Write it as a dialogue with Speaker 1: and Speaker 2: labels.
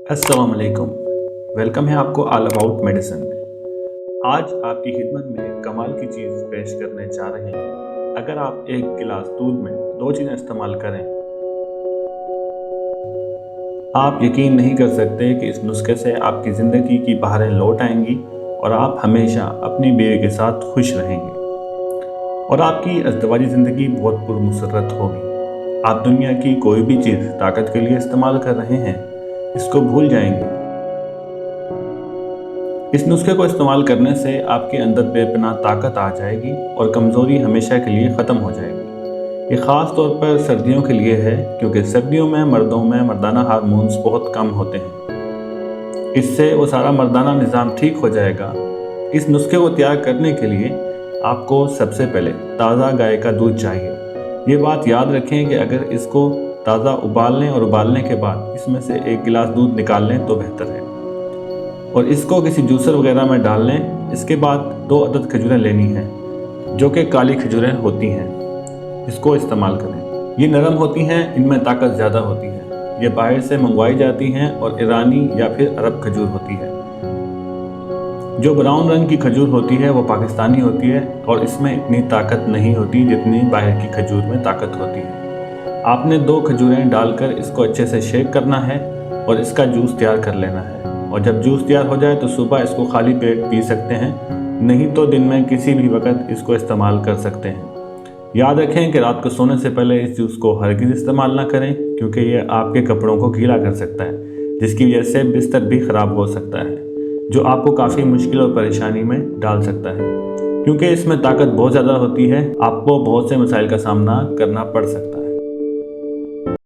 Speaker 1: अस्सलाम वालेकुम। वेलकम है आपको ऑल अबाउट मेडिसिन में। आज आपकी खिदमत में एक कमाल की चीज़ पेश करने जा रहे हैं। अगर आप एक गिलास दूध में दो चीज़ें इस्तेमाल करें, आप यकीन नहीं कर सकते कि इस नुस्खे से आपकी ज़िंदगी की बहारें लौट आएंगी और आप हमेशा अपनी बीवी के साथ खुश रहेंगे और आपकी अज़दवाजी ज़िंदगी बहुत पुरमसरत होगी। आप दुनिया की कोई भी चीज़ ताकत के लिए इस्तेमाल कर रहे हैं, इसको भूल जाएंगे। इस नुस्खे को इस्तेमाल करने से आपके अंदर बेपनाह ताकत आ जाएगी और कमज़ोरी हमेशा के लिए ख़त्म हो जाएगी। ये ख़ास तौर पर सर्दियों के लिए है, क्योंकि सर्दियों में मर्दों में मर्दाना हार्मोन्स बहुत कम होते हैं। इससे वो सारा मर्दाना निज़ाम ठीक हो जाएगा। इस नुस्खे को तैयार करने के लिए आपको सबसे पहले ताज़ा गाय का दूध चाहिए। ये बात याद रखें कि अगर इसको ताज़ा उबाल लें और उबालने के बाद इसमें से एक गिलास दूध निकाल लें तो बेहतर है, और इसको किसी जूसर वगैरह में डाल लें। इसके बाद 2 अदद खजूरें लेनी हैं, जो कि काली खजूरें होती हैं। इसको इस्तेमाल करें। ये नरम होती हैं, इनमें ताकत ज़्यादा होती है। ये बाहर से मंगवाई जाती हैं और ईरानी या फिर अरब खजूर होती है। जो ब्राउन रंग की खजूर होती है वो पाकिस्तानी होती है और इसमें इतनी ताकत नहीं होती जितनी बाहर की खजूर में ताकत होती है। आपने 2 खजूरें डालकर इसको अच्छे से शेक करना है और इसका जूस तैयार कर लेना है। और जब जूस तैयार हो जाए तो सुबह इसको खाली पेट पी सकते हैं, नहीं तो दिन में किसी भी वक्त इसको इस्तेमाल कर सकते हैं। याद रखें कि रात को सोने से पहले इस जूस को हरगिज़ इस्तेमाल ना करें, क्योंकि ये आपके कपड़ों को गीला कर सकता है, जिसकी वजह से बिस्तर भी ख़राब हो सकता है, जो आपको काफ़ी मुश्किल और परेशानी में डाल सकता है। क्योंकि इसमें ताकत बहुत ज़्यादा होती है, आपको बहुत से मसाइल का सामना करना पड़ सकता है।